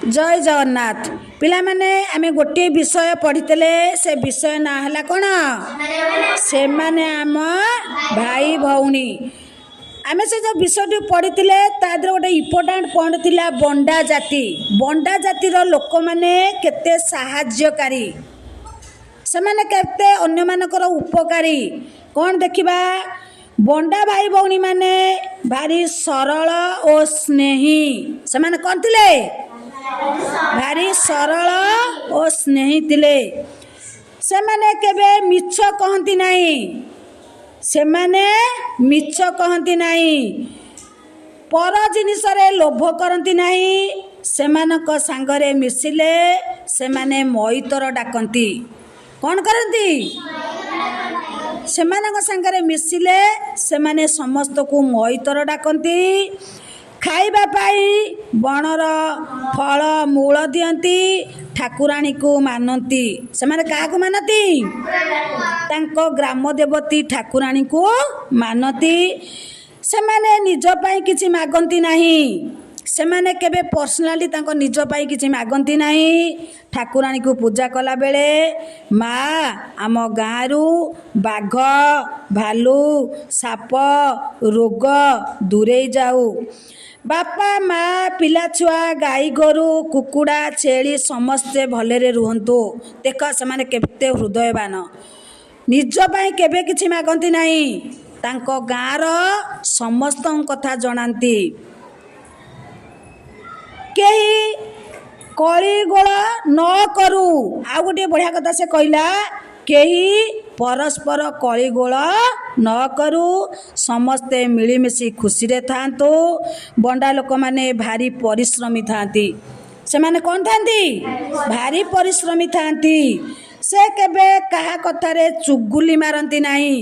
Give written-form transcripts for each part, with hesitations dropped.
जय जगन्नाथ पिला माने आमे गोटे विषय पढ़ीते से विषय ना हला कौन से माने आम भाई भौणी आमे से जो विषय पढ़ी तादर गोटे इम्पोर्टाट पॉइंट थिला बंडा जातिर लोक माने केते साहाय्यकारी से माने केते अन्य मानकर उपकारी कौन देखिबा बंडा भाई भौणी माने भारी सरल और स्नेही से माने कौन थिले भारी सरल और स्नेही थिले से माने केबे मिछ कहंती नाही से माने मिछ कहंती नाही पर जिनिस रे लोभ करंती नाही से मानक संगरे मिसिले से माने मोइतर डाकंती कौन करंती से मानक संगरे मिसिले से माने समस्त को मोइतर डाकंती खाइबा पाई बनर फल मूल दियंती ठाकुराणी को मानती से माने काहा को मानती तांको ग्राम देवती ठाकुराणी को मानती से माने निज पाई किछि मागंती नाही से माने केबे पर्सनाली तांको निज पाई किछि मागंती नाही ठाकुराणी को पूजा कला बेले माँ आम गाँरु बाघ भालू साप रोग दूरे जाऊ बापा माँ पिला छुआ गाई गोरु कुकुड़ा छेली समस्ते भले रुहंतु देख से माने केते हृदयवान निज पाई केबे किछि मागंती नाही तांको गाँर समस्त कथा जनांती केही कलिगोल न करू आ गोटे बढ़िया कथा से कहला केही परस्पर कलिगोल न करू समस्ते मिलीमिशी खुशी रे थांतु बंडा लोक माने भारी परिश्रमी थांती से माने कौन थांती भारी परिश्रमी थांती से केबे कहा कथा रे चुगुली मारंती नाही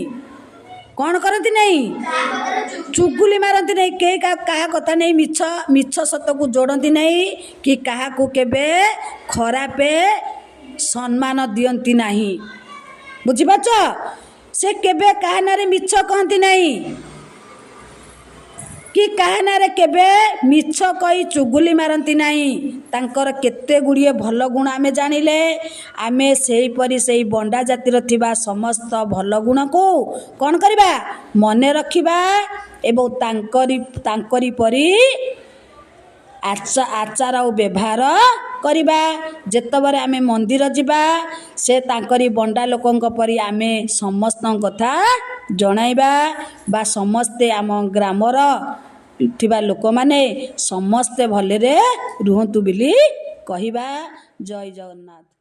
कौन करती नहीं चुगुली मारती नहीं के कहा कथा नहीं मिछ मिछ सत को जोड़ती नहीं कि कहा को केबे खरापे सम्मान दियंती नहीं बुझिपाच से केबे कहा नारे मिछ कहती नहीं कि कहा नारे केबे मिछ कही चुगुली मारती नहीं तांकर केते गुड़िए भल गुण आमे जानिले आमे सेही परी सेही बंडा जातिर थिबा समस्त भल गुण को कौन करबा मने रखिबा एवं तांकरी परी आचार और व्यवहार करिबा जेतबरे आमे मंदिर जिबा से तांकरी बंडा लोकंक परी आमे समस्त कथा जणाइबा बा समस्ते आम ग्रामर थिबा लोक माने समस्ते भले रे रुहंतु बिली कहिबा जय जगन्नाथ।